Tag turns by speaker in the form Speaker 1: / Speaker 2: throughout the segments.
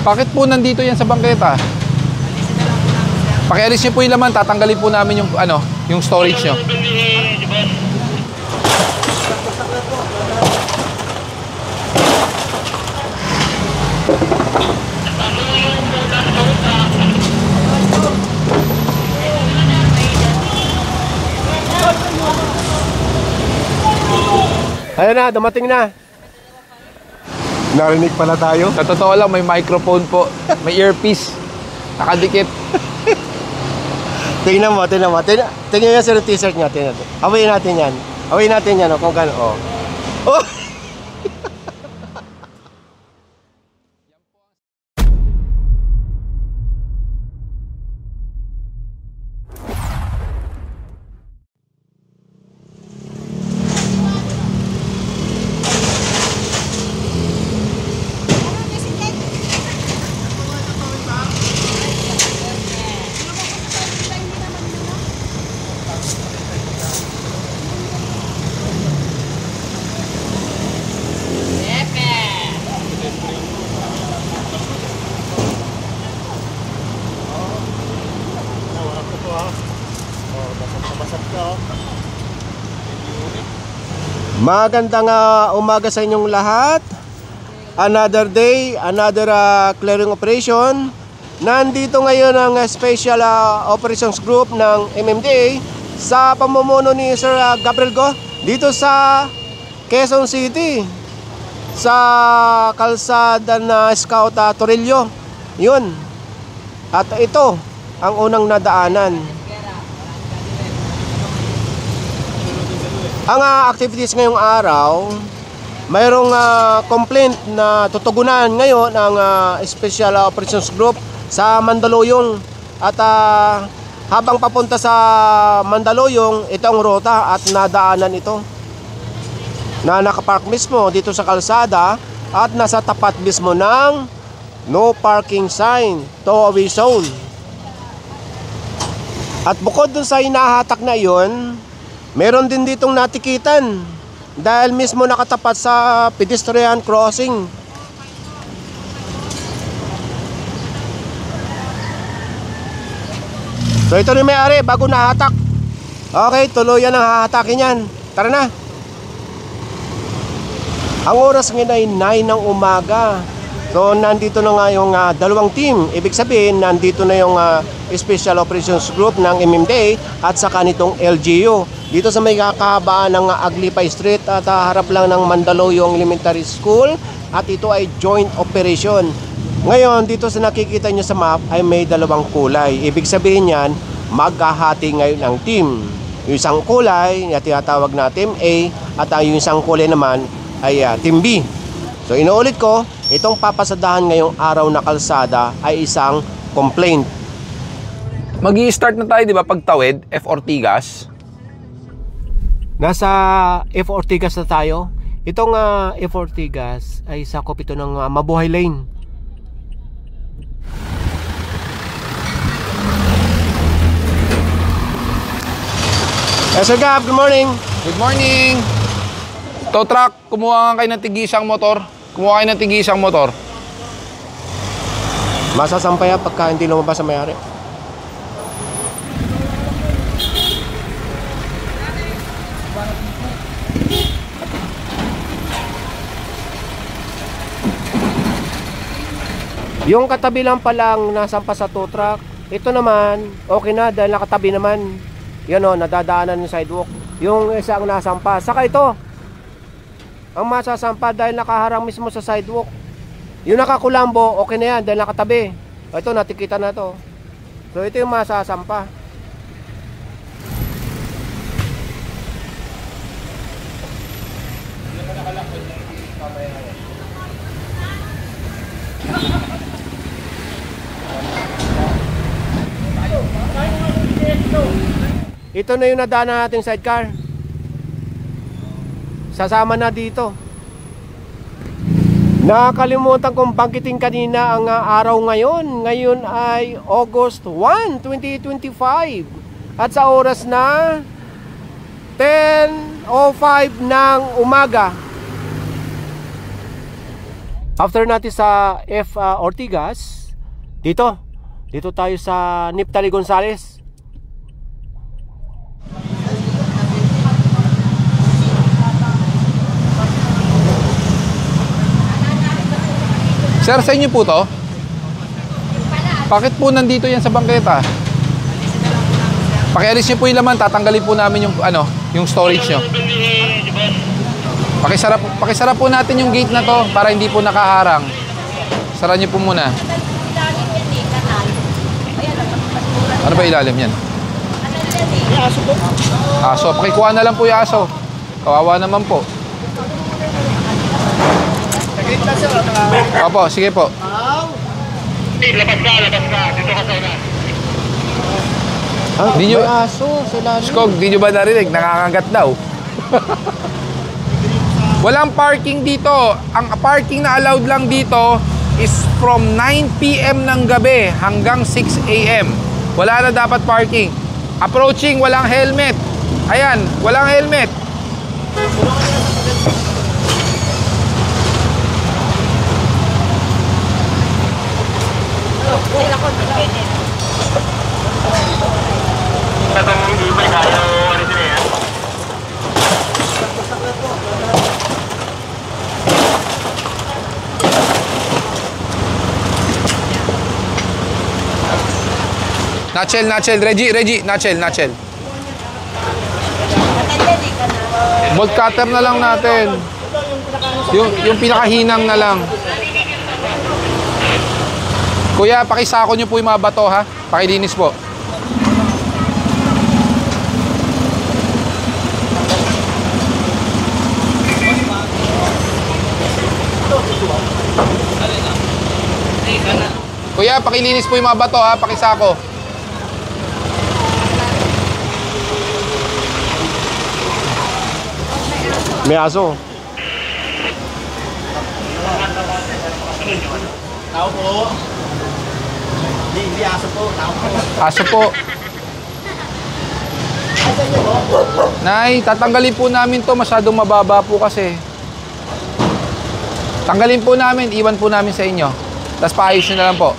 Speaker 1: Bakit po nandito yan sa bangketa? Pakialis niyo po yung laman, tatanggalin po namin yung yung storage niyo.
Speaker 2: Ayun na, dumating na. Narinig pala tayo.
Speaker 1: Sa totoo lang, may microphone po. May earpiece. Nakadikit.
Speaker 2: Tingnan mo. Tingnan nyo sa t-shirt niya. Awayin natin yan. Awayin natin yan, kung gano'n. Oh! Magandang umaga sa inyong lahat. Another day, another clearing operation. Nandito ngayon ang Special Operations Group ng MMDA sa pamumuno ni Sir Gabriel Go dito sa Quezon City, sa kalsada na Scout Torillo. Yun. At ito ang unang nadaanan. Ang activities ngayong araw, mayroong complaint na tutugunan ngayon ng Special Operations Group sa Mandaluyong. At habang papunta sa Mandaluyong, ito ang rota at nadaanan ito na nakapark mismo dito sa kalsada at nasa tapat mismo ng no parking sign, tow-away zone. At bukod dun sa hinahatak na iyon, meron din ditong natikitan dahil mismo nakatapat sa pedestrian crossing. So ito rin may-ari bago nahatak. Okay, tuluyan ang hahatakin yan. Tara na. Ang oras ngayon ay 9 ng umaga. So nandito na nga yung dalawang team. Ibig sabihin nandito na yung Special Operations Group ng MMDA at saka nitong LGU dito sa may kahabaan ng Aglipay Street at harap lang ng Mandaluyong Elementary School. At ito ay joint operation. Ngayon dito sa nakikita nyo sa map ay may dalawang kulay. Ibig sabihin yan, maghahati ngayon ang team. Yung isang kulay na tinatawag na Team A at yung isang kulay naman ay Team B. So inuulit ko, itong papasadahan ngayong araw na kalsada ay isang complaint.
Speaker 1: Mag-i-start na tayo, di ba, pagtawid, F. Ortigas.
Speaker 2: Nasa F. Ortigas na tayo. Itong F. Ortigas ay sakop ito ng Mabuhay Lane. Sir Gab, good morning.
Speaker 1: Good morning. Tow truck, kumuha nga kayo ng tig-isang motor. Kumuha kayo ng tig-isang motor.
Speaker 2: Masasampay pagka hindi lumabas sa may-ari. Yung katabi lang palang nasampa sa tow truck, ito naman okay na dahil nakatabi naman. Yan o, nadadaanan yung sidewalk. Yung isang nasampa, saka ito ang masasampa dahil nakaharang mismo sa sidewalk. Yung nakakulambo, okay na yan dahil nakatabi. Ito, natikita na to. So ito yung masasampa. Ito na yung nadaanan nating sidecar. Sasama na dito. Nakalimutan kong banggitin kanina ang araw ngayon. Ngayon ay August 1, 2025. At sa oras na 10:05 ng umaga. After natin sa F. Ortigas, dito tayo sa Neftali Gonzales.
Speaker 1: Sir, sa inyo po to? Bakit po nandito yan sa bangketa? Pakialis niyo po yung laman, tatanggalin po namin yung yung storage nyo. Pakisara po natin yung gate na to para hindi po nakaharang. Sara niyo po muna. Ano ba ilalim yan?
Speaker 3: Aso po.
Speaker 1: Aso, pakikuha na lang po yung aso. Kawawa naman po. Opo, sige po.
Speaker 3: Labas ka. Dito ka sa una.
Speaker 1: Di nyo,
Speaker 2: May aso sila.
Speaker 1: Skog, di nyo ba narinig? Nakakagat daw. Walang parking dito. Ang parking na allowed lang dito is from 9 PM ng gabi hanggang 6 AM. Wala na dapat parking. Approaching, walang helmet. Ayan, walang helmet. Nachel, Reggie, Nachel. Bolt cutter na lang natin. Yung pinakahinang na lang. Kuya, pakisako nyo po yung mga bato ha. Pakilinis po. Kuya, pakilinis po yung mga bato ha. Pakisako.
Speaker 2: May aso.
Speaker 3: Tao po. Hindi aso po. Tao po.
Speaker 1: Aso po. Nay, tatanggalin po namin to. Masyadong mababa po kasi. Tanggalin po namin. Iwan po namin sa inyo. Tapos paayos nyo na lang po.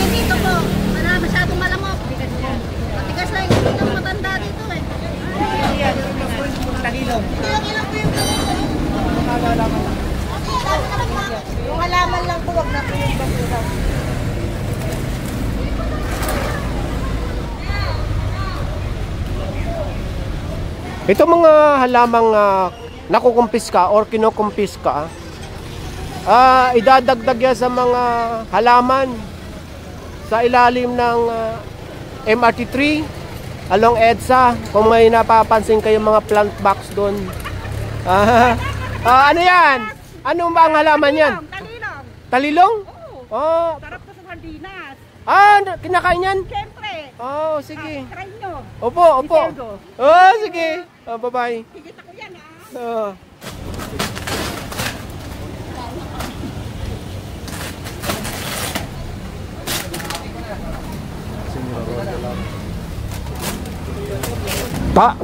Speaker 4: Dito po, masyadong malamok. Matigas lang yung matanda dito eh.
Speaker 3: Tagilong.
Speaker 4: Ilang po yung yung halaman lang po, wag na po yung basura.
Speaker 2: Ito mga halamang nakukumpiska or kinukumpiska, idadagdag yan sa mga halaman sa ilalim ng MRT3 along EDSA. Kung may napapansin kayong mga plant box doon. Ano yan? Ano ba ang halaman yan?
Speaker 4: Talilong.
Speaker 2: Talilong?
Speaker 4: Oo. Sarap ko sa sardinas.
Speaker 2: Kinakain yan?
Speaker 4: Siyempre.
Speaker 2: Sige.
Speaker 4: Try nyo.
Speaker 2: Opo.
Speaker 4: Iseldo.
Speaker 2: Sige. Bye-bye.
Speaker 4: Kikita ko yan ah.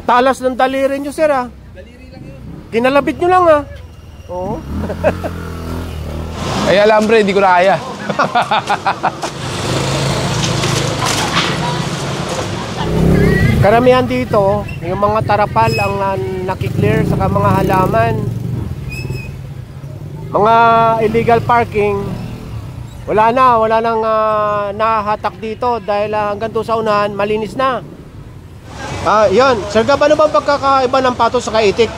Speaker 2: Talas ng daliri nyo, sir, ah.
Speaker 1: Daliri lang yun.
Speaker 2: Kinalabit nyo lang, ah. Oo.
Speaker 1: Ay, alambre, hindi ko na kaya.
Speaker 2: Karamihan dito, yung mga tarapal ang nakiklear sa mga halaman. Mga illegal parking, wala nang nahatak dito dahil hanggang doon sa unahan, malinis na. Yun. Sir Gab, ano bang pagkakaiba ng pato sa itik?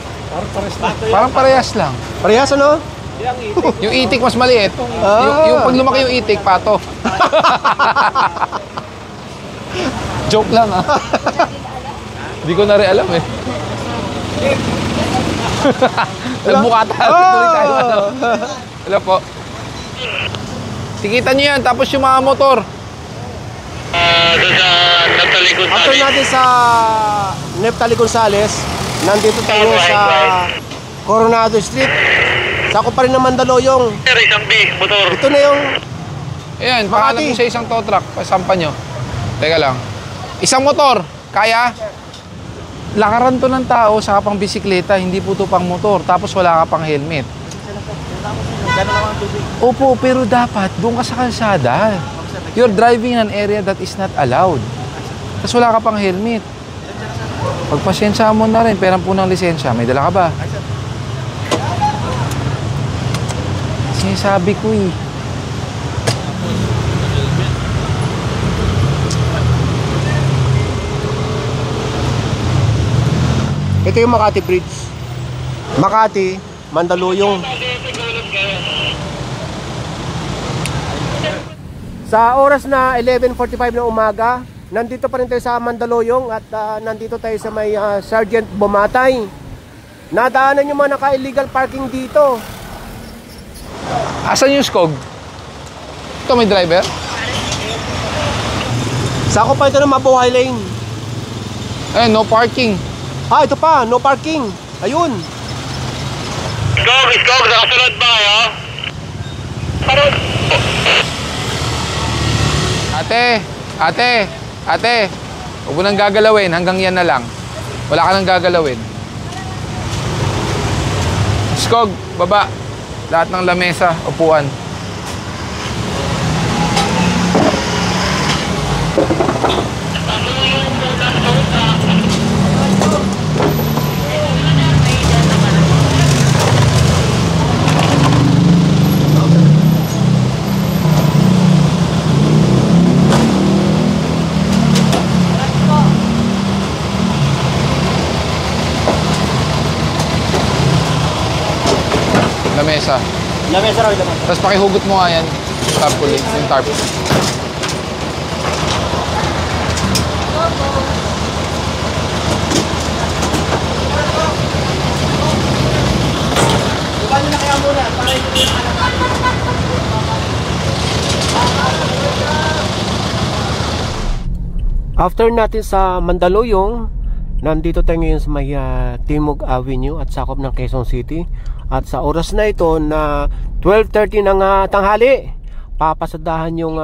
Speaker 1: Parang parehas lang.
Speaker 2: Parehas, ano?
Speaker 1: Yung itik mas maliit. Yung pag lumaki yung itik, pato. Joke lang ah. Hindi ko na rin alam eh. Nagbukata. Tuloy tayo. Hello po. Tikitan nyo yan. Tapos yung mga motor.
Speaker 5: Doon sa nagtalikod
Speaker 2: After natin sa Neftali Gonzales, nandito tayo sa Coronado Street. Sako pa rin ng Mandaluyong.
Speaker 5: Isang B, motor.
Speaker 2: Ito na yung
Speaker 1: Ayan,
Speaker 2: Makati.
Speaker 1: pahanap nyo sa isang tow truck. Pasampan nyo. Teka lang. Isang motor. Kaya? Lakaran to ng tao sa pang bisikleta. Hindi po to pang motor. Tapos wala ka pang helmet. Opo, pero dapat doon ka sa kalsada. You're driving in an area that is not allowed. Tapos wala ka pang helmet. Pagpasensya mo na rin. Perang po ng lisensya. May dala ka ba? Sinasabi ko eh.
Speaker 2: Ito yung Makati Bridge. Makati, Mandaluyong. Sa oras na 11:45 ng umaga, nandito pa rin tayo sa Mandaluyong at nandito tayo sa may Sergeant Bumatay. Nadaanan yung mga naka-illegal parking dito.
Speaker 1: Asan yung skog? Ito may driver?
Speaker 2: Sako pa ito ng Mabuhay Lane.
Speaker 1: Eh, no parking.
Speaker 2: Ito pa, no parking. Ayun.
Speaker 5: Iskog, nakasunod ba kayo? Parod.
Speaker 1: Ate. Huwag mo nang gagalawin. Hanggang yan na lang. Wala ka nang gagalawin. Skog, baba. Lahat ng lamesa, upuan. Lamesa.
Speaker 3: Lamesa raw, lamesa.
Speaker 1: Tapos pakihugot mo nga yan. Tarpaulin, yung tarp.
Speaker 3: Paano na kaya muna? Para ito yung
Speaker 2: After natin sa Mandaluyong, nandito tayo ngayon sa may Timog Avenue at sakop ng Quezon City. At sa oras na ito na 12:30 ng tanghali, papasadahan yung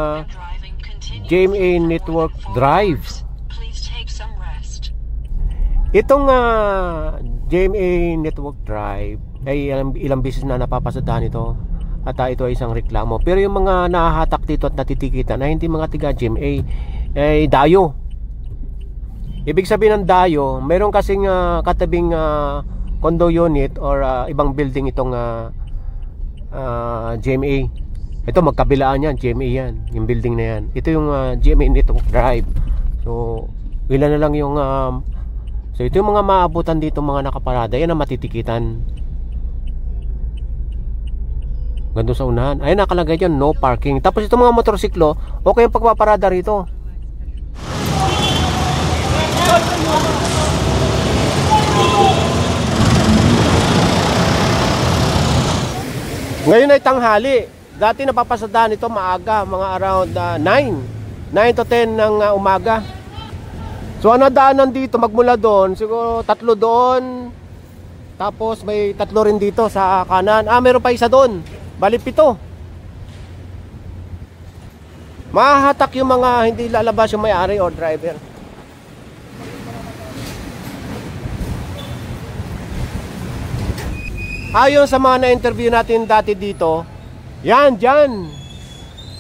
Speaker 2: GMA Network Drive. Itong GMA Network Drive ay ilang beses na napapasadahan ito. At ito ay isang reklamo. Pero yung mga nahahatak dito at natitikitan na hindi mga tiga GMA ay dayo. Ibig sabihin ng dayo, meron kasing katabing condo unit or ibang building itong GMA. Ito magkabilaan yan, GMA yan, yung building na yan. Ito yung GMA Network Drive. So ilan na lang yung so ito yung mga maabutan dito, mga nakaparada. Yan ang matitikitan. Gando sa unahan. Ayun nakalagay dyan, no parking. Tapos itong mga motorsiklo, okay yung pagpaparada rito. Ngayon ay tanghali. Dati napapasadahan ito maaga, mga around 9 to 10 ng umaga. So ano daanan dito, magmula doon, siguro 3 doon. Tapos may 3 rin dito sa kanan. Meron pa isa doon. Bali 7. Mahahatak yung mga hindi lalabas yung may-ari o driver. Ayon sa mga na-interview natin dati dito, yan, dyan.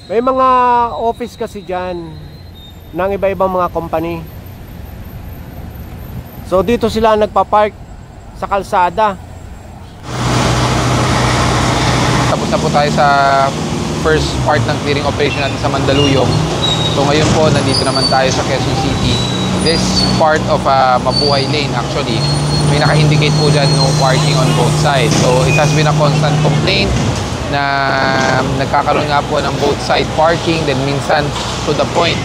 Speaker 2: May mga office kasi dyan ng iba-ibang mga company. So dito sila nagpa-park sa kalsada.
Speaker 1: Tapos na po tayo sa first part ng clearing operation natin sa Mandaluyong. So ngayon po, nandito naman tayo sa Quezon City. This part of Mabuhay Lane actually, may naka-indicate po dyan no parking on both sides. So it has been a constant complaint na nagkakaroon nga po ng both side parking, then minsan to the point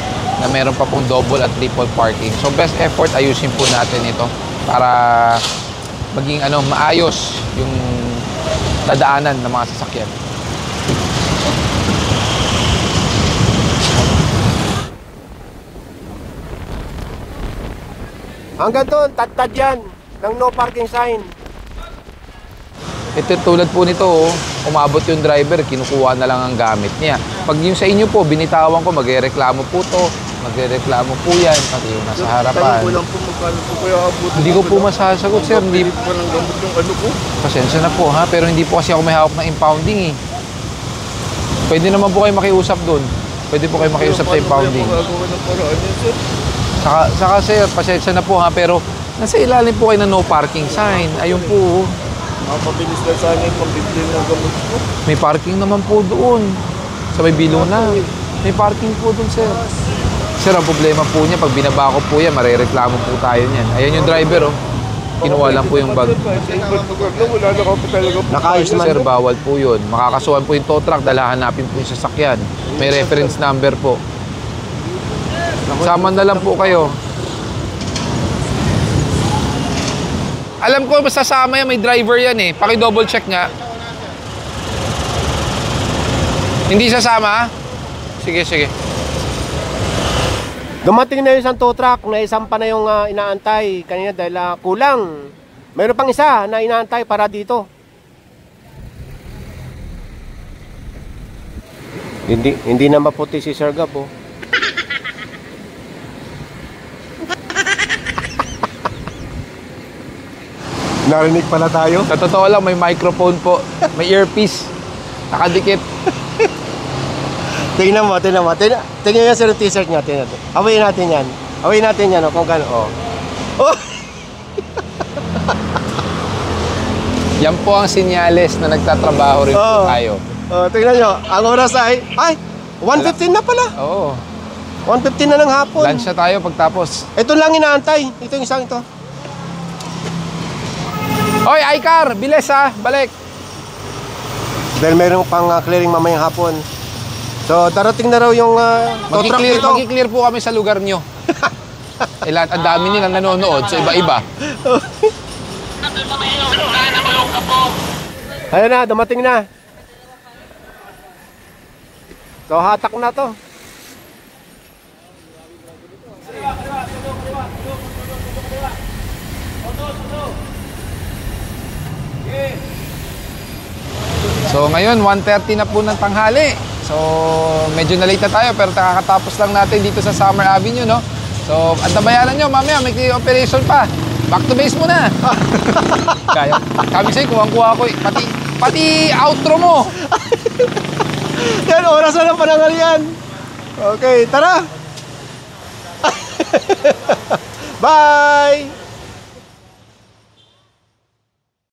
Speaker 1: na meron pa pong double at triple parking. So best effort, ayusin po natin ito para maging maayos yung dadaanan ng mga sasakyan.
Speaker 2: Hanggang doon, tad yan ng no parking sign.
Speaker 1: Ito tulad po nito, oh, umabot yung driver, kinukuha na lang ang gamit niya. Pag yung sa inyo po, binitawan ko, magrereklamo po to, magrereklamo po yan, pati yung nasa harapan.
Speaker 3: Walang po magkano po kaya abot.
Speaker 1: Hindi ko po masasagot, sir. Hindi,
Speaker 3: pa ng gamot yung ano po.
Speaker 1: pasensya na po, ha? Pero hindi po kasi ako may hawak ng impounding, eh. Pwede naman po kayo makiusap doon. Pwede po kayo makiusap sa impounding.
Speaker 3: Magagawa ng paraan yan, sir.
Speaker 1: Saka sir, pasensya na po, ha? Pero nasa ilalim po kayo ng no parking sign. Ayun po, oh.
Speaker 3: Mapabilis na sana yung pambibili ng gamot po.
Speaker 1: May parking naman po doon. Sa may Bilona. May parking po doon, sir. Sir, ang problema po niya, pag binaba ko po yan, marereklamo po tayo niyan. Ayan yung driver, oh. Kinuha lang po yung bag.
Speaker 3: Wala na ako talaga.
Speaker 2: Nakaayos naman.
Speaker 1: Sir, bawal po yun. Makakasuhan po yung tow truck, dahil hahanapin po yung sasakyan. May reference number po. Sama na lang po kayo. Alam ko, sasama yan, may driver yan eh. Paki-double check nga. Hindi sasama? Sige, sige.
Speaker 2: Dumating na yung isang tow truck na isang pa na yung inaantay kanina dahil kulang. Mayroon pang isa na inaantay para dito. Hindi na maputi si Sir Gab, oh. Narinig pala tayo.
Speaker 1: Sa totoo lang, may microphone po. May earpiece. Nakadikit.
Speaker 2: Tingnan mo. Tingnan nyo sir yung t-shirt niya. Tingnan natin. Awayin natin yan. Awayin natin yan, oh, kung gano'n. Oh. Oh!
Speaker 1: Yan po ang sinyales na nagtatrabaho rin po tayo.
Speaker 2: Oh, tingnan nyo. Ang oras ay 1:15 na pala.
Speaker 1: Oo.
Speaker 2: 1:15 na ng hapon.
Speaker 1: Lunch na tayo pagtapos.
Speaker 2: Ito lang inaantay. Ito yung isang ito.
Speaker 1: Hoy, Aikar! Bilis ha! Balik!
Speaker 2: Dahil mayroong pang clearing mamayang hapon. So, darating na raw yung tow truck dito.
Speaker 1: Magki-clear po kami sa lugar nyo. Ang dami nilang nanonood sa iba-iba.
Speaker 2: Ayan na, dumating na. So, hatak na to.
Speaker 1: So ngayon, 1:30 na po ng tanghali. So medyo na late na tayo pero nakakatapos lang natin dito sa Summer Avenue, no? So antabayanan nyo, mamaya may operation pa. Back to base muna. Kaya. Kami sa'yo, kuha ko. Pati outro mo.
Speaker 2: Yan, oras na ng panangalian. Okay, tara. Bye!